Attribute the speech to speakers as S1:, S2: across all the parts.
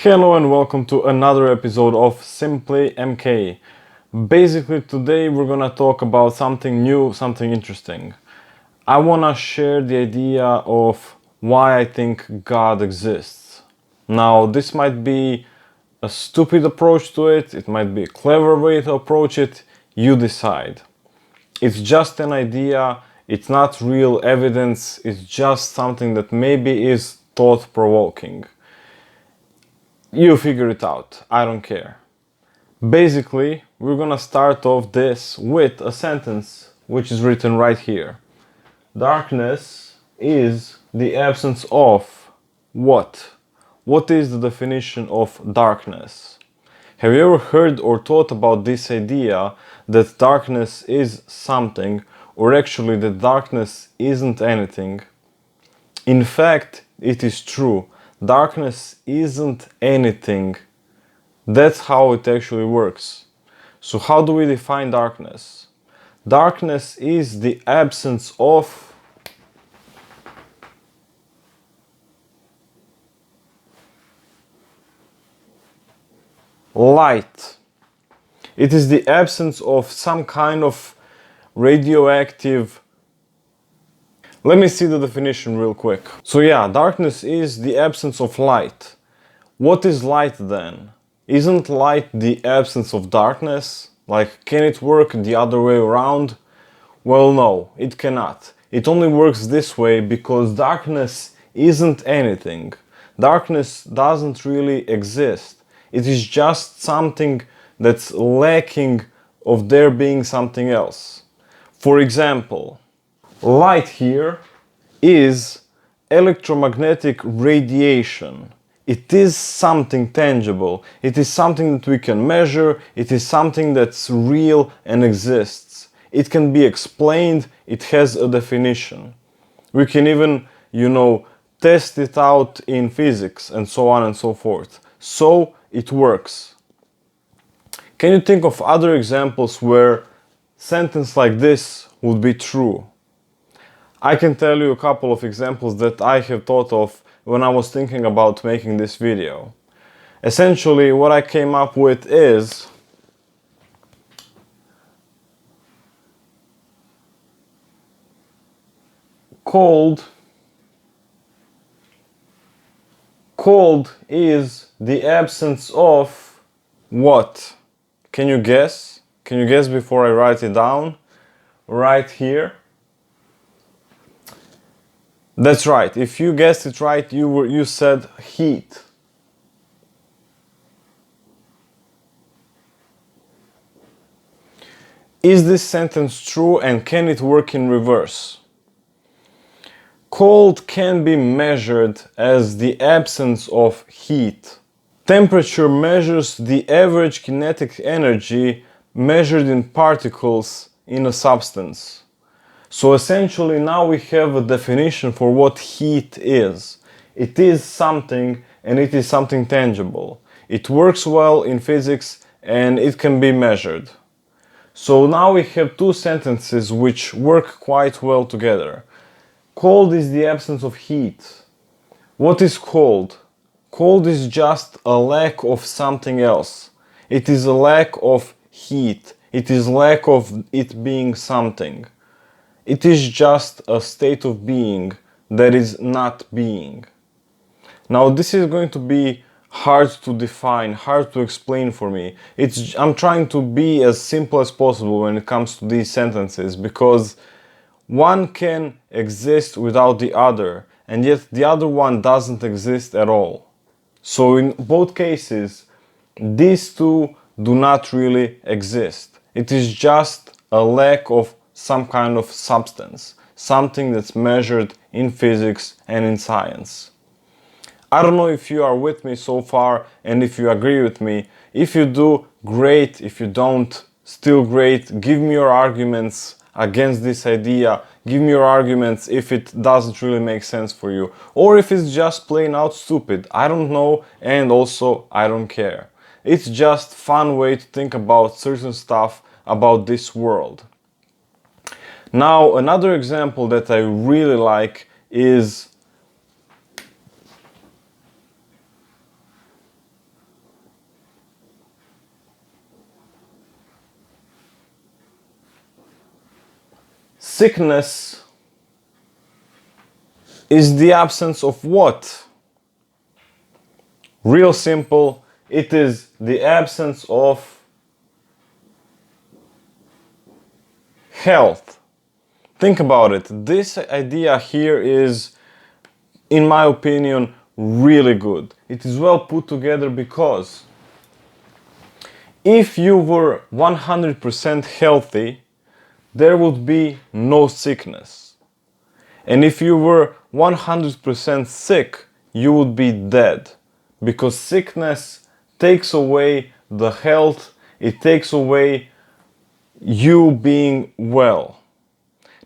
S1: Hello and welcome to another episode of Simply MK. Basically today we're gonna talk about something new, something interesting. I wanna share the idea of why I think God exists. Now this might be a stupid approach to it, it might be a clever way to approach it, you decide. It's just an idea, it's not real evidence, it's just something that maybe is thought-provoking. You figure it out, I don't care. Basically, we're gonna start off this with a sentence which is written right here. Darkness is the absence of what? What is the definition of darkness? Have you ever heard or thought about this idea that darkness is something, or actually that darkness isn't anything? In fact, it is true. Darkness isn't anything. That's how it actually works. So how do we define darkness? Darkness is the absence of light. It is the absence of some kind of radioactive. Let me see the definition real quick. So yeah, darkness is the absence of light. What is light then? Isn't light the absence of darkness? Like, can it work the other way around? Well, no, it cannot. It only works this way because darkness isn't anything. Darkness doesn't really exist. It is just something that's lacking of there being something else. For example, light here is electromagnetic radiation. It is something tangible. It is something that we can measure. It is something that's real and exists. It can be explained. It has a definition. We can even, test it out in physics and so on and so forth. So it works. Can you think of other examples where sentence like this would be true? I can tell you a couple of examples that I have thought of when I was thinking about making this video. Essentially, what I came up with is cold. Cold is the absence of what? Can you guess? Can you guess before I write it down? Right here. That's right. If you guessed it right, you said heat. Is this sentence true and can it work in reverse? Cold can be measured as the absence of heat. Temperature measures the average kinetic energy measured in particles in a substance. So essentially now we have a definition for what heat is. It is something and it is something tangible. It works well in physics and it can be measured. So now we have two sentences which work quite well together. Cold is the absence of heat. What is cold? Cold is just a lack of something else. It is a lack of heat. It is lack of it being something. It is just a state of being that is not being. Now this is going to be hard to define, hard to explain for me. I'm trying to be as simple as possible when it comes to these sentences because one can exist without the other and yet the other one doesn't exist at all. So in both cases, these two do not really exist. It is just a lack of some kind of substance, something that's measured in physics and in science. I don't know if you are with me so far and if you agree with me. If you do, great. If you don't, still great. Give me your arguments against this idea. Give me your arguments if it doesn't really make sense for you. Or if it's just plain out stupid. I don't know and also I don't care. It's just fun way to think about certain stuff about this world. Now, another example that I really like is Sickness is the absence of what? Real simple, it is the absence of health. Think about it. This idea here is, in my opinion, really good. It is well put together because if you were 100% healthy, there would be no sickness. And if you were 100% sick, you would be dead. Because sickness takes away the health, it takes away you being well.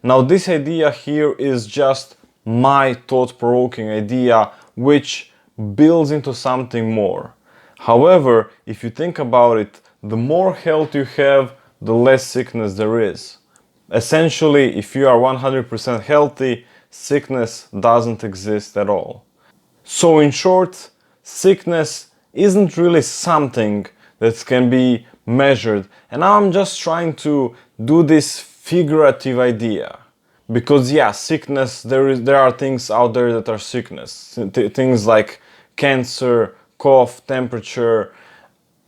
S1: Now, this idea here is just my thought-provoking idea, which builds into something more. However, if you think about it, the more health you have, the less sickness there is. Essentially, if you are 100% healthy, sickness doesn't exist at all. So in short, sickness isn't really something that can be measured. And now I'm just trying to do this figurative idea. Because yeah, sickness, there are things out there that are sickness. Things like cancer, cough, temperature,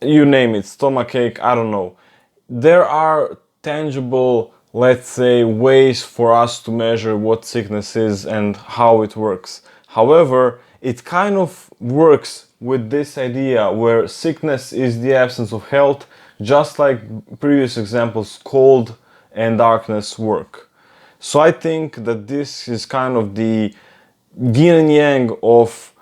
S1: you name it, stomachache, I don't know. There are tangible, let's say, ways for us to measure what sickness is and how it works. However, it kind of works with this idea where sickness is the absence of health, just like previous examples, cold and darkness work. So I think that this is kind of the yin and yang of,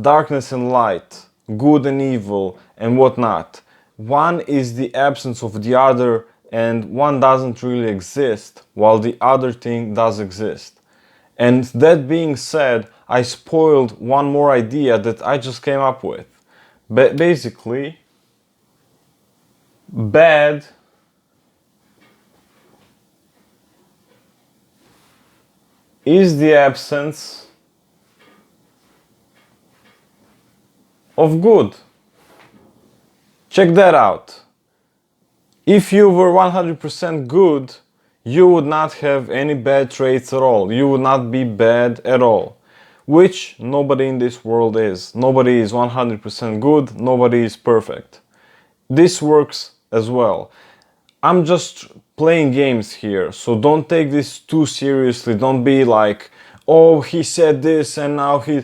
S1: darkness and light, good and evil and whatnot. One is the absence of the other, and one doesn't really exist while the other thing does exist. And that being said, I spoiled one more idea that I just came up with. But basically, bad is the absence of good. Check that out. If you were 100% good, you would not have any bad traits at all. You would not be bad at all. Which nobody in this world is. Nobody is 100% good, nobody is perfect. This works as well. I'm just playing games here, so don't take this too seriously. Don't be like, oh, he said this and now he...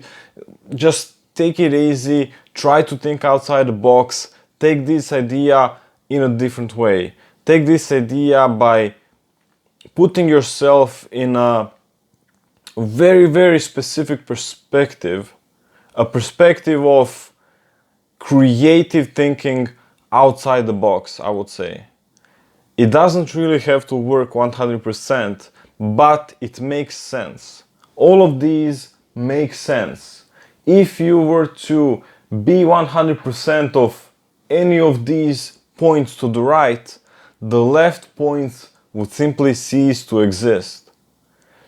S1: Just take it easy, try to think outside the box, take this idea in a different way. Take this idea by putting yourself in a very, very specific perspective, a perspective of creative thinking outside the box, I would say. It doesn't really have to work 100%, but it makes sense. All of these make sense. If you were to be 100% of any of these points to the right, the left points would simply cease to exist.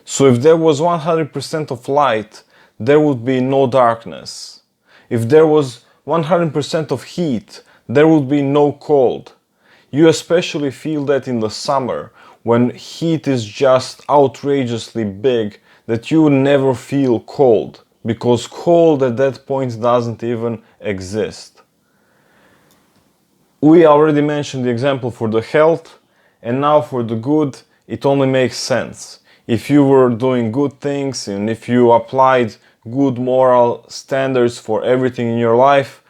S1: So if there was 100% of light, there would be no darkness. If there was 100% of heat, there would be no cold. You especially feel that in the summer, when heat is just outrageously big, that you never feel cold, because cold at that point doesn't even exist. We already mentioned the example for the health, and now for the good, it only makes sense. If you were doing good things and if you applied good moral standards for everything in your life,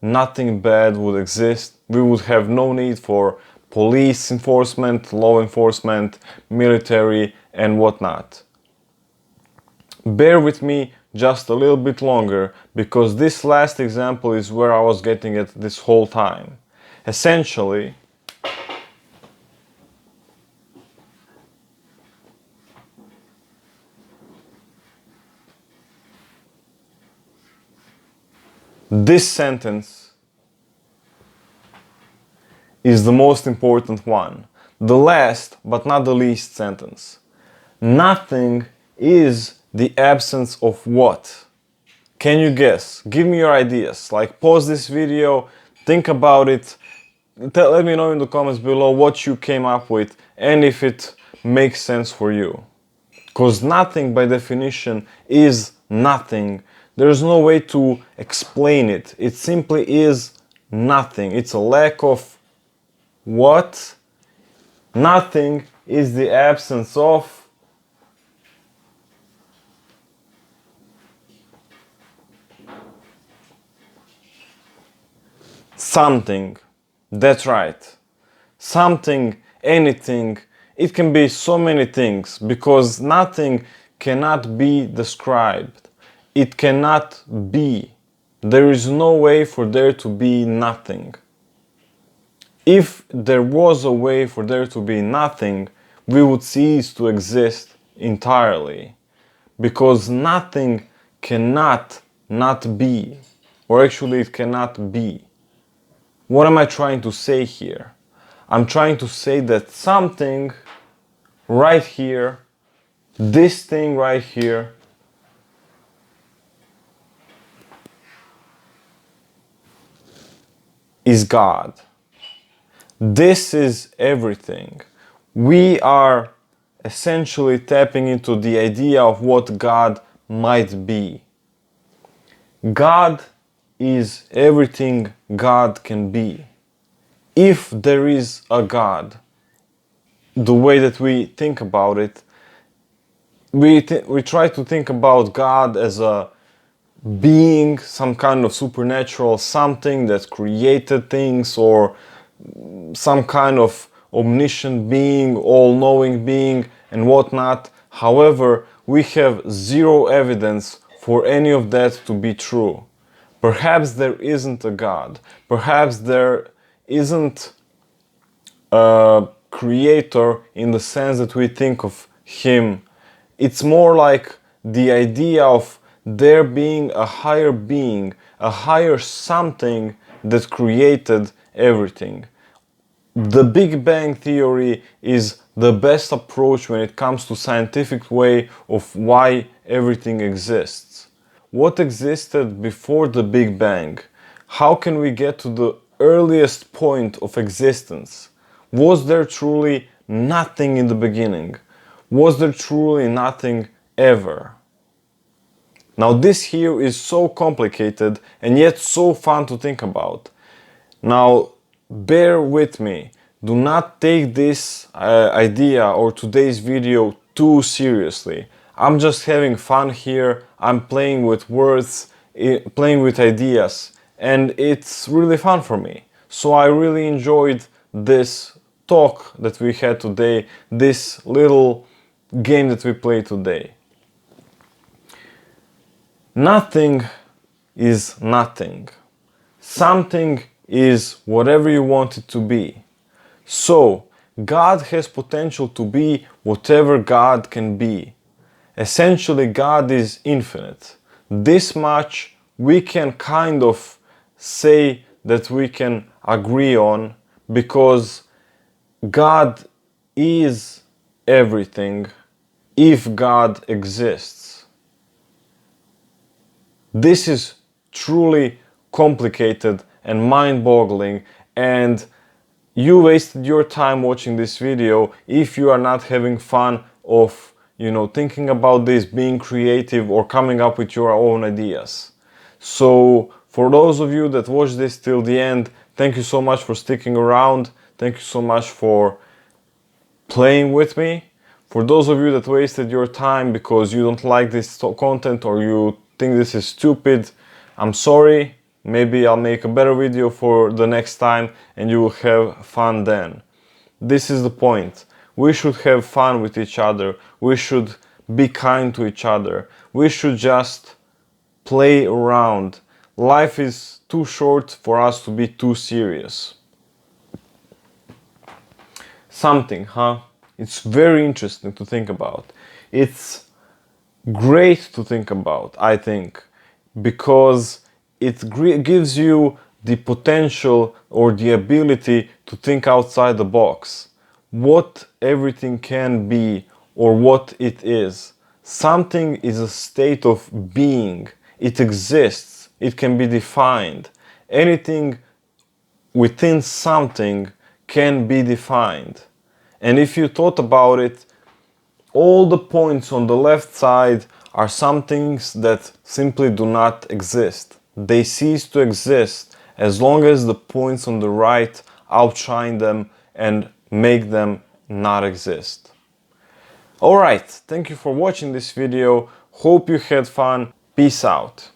S1: nothing bad would exist. We would have no need for police enforcement, law enforcement, military, and whatnot. Bear with me just a little bit longer, because this last example is where I was getting at this whole time. Essentially, this sentence is the most important one. The last, but not the least sentence. Nothing is the absence of what? Can you guess? Give me your ideas. Like, pause this video, think about it. Let me know in the comments below what you came up with and if it makes sense for you. Because nothing by definition is nothing. There's no way to explain it. It simply is nothing. It's a lack of what? Nothing is the absence of something. That's right. Something, anything. It can be so many things because nothing cannot be described. It cannot be. There is no way for there to be nothing. If there was a way for there to be nothing, we would cease to exist entirely. Because nothing cannot not be. Or actually it cannot be. What am I trying to say here? I'm trying to say that something right here, this thing right here, is God. This is everything. We are essentially tapping into the idea of what God might be. God is everything God can be. If there is a God, the way that we think about it, we try to think about God as a being, some kind of supernatural something that created things, or some kind of omniscient being, all-knowing being, and whatnot. However, we have zero evidence for any of that to be true. Perhaps there isn't a God. Perhaps there isn't a creator in the sense that we think of him. It's more like the idea of there being a higher being, a higher something that created everything. The Big Bang Theory is the best approach when it comes to scientific way of why everything exists. What existed before the Big Bang? How can we get to the earliest point of existence? Was there truly nothing in the beginning? Was there truly nothing ever? Now this here is so complicated and yet so fun to think about. Now bear with me. Do not take this idea or today's video too seriously. I'm just having fun here. I'm playing with words, playing with ideas, and it's really fun for me. So I really enjoyed this talk that we had today, this little game that we played today. Nothing is nothing. Something is whatever you want it to be. So, God has potential to be whatever God can be. Essentially, God is infinite. This much we can kind of say that we can agree on, because God is everything if God exists. This is truly complicated and mind-boggling, and you wasted your time watching this video if you are not having fun of, thinking about this, being creative, or coming up with your own ideas. So for those of you that watched this till the end, thank you so much for sticking around. Thank you so much for playing with me. For those of you that wasted your time because you don't like this content or you think this is stupid, I'm sorry. Maybe I'll make a better video for the next time and you will have fun then. This is the point. We should have fun with each other. We should be kind to each other. We should just play around. Life is too short for us to be too serious. Something, huh? It's very interesting to think about. It's great to think about, I think, because it gives you the potential or the ability to think outside the box. What everything can be or what it is. Something is a state of being. It exists. It can be defined. Anything within something can be defined. And if you thought about it, all the points on the left side are some things that simply do not exist. They cease to exist as long as the points on the right outshine them and make them not exist. Alright, thank you for watching this video. Hope you had fun. Peace out.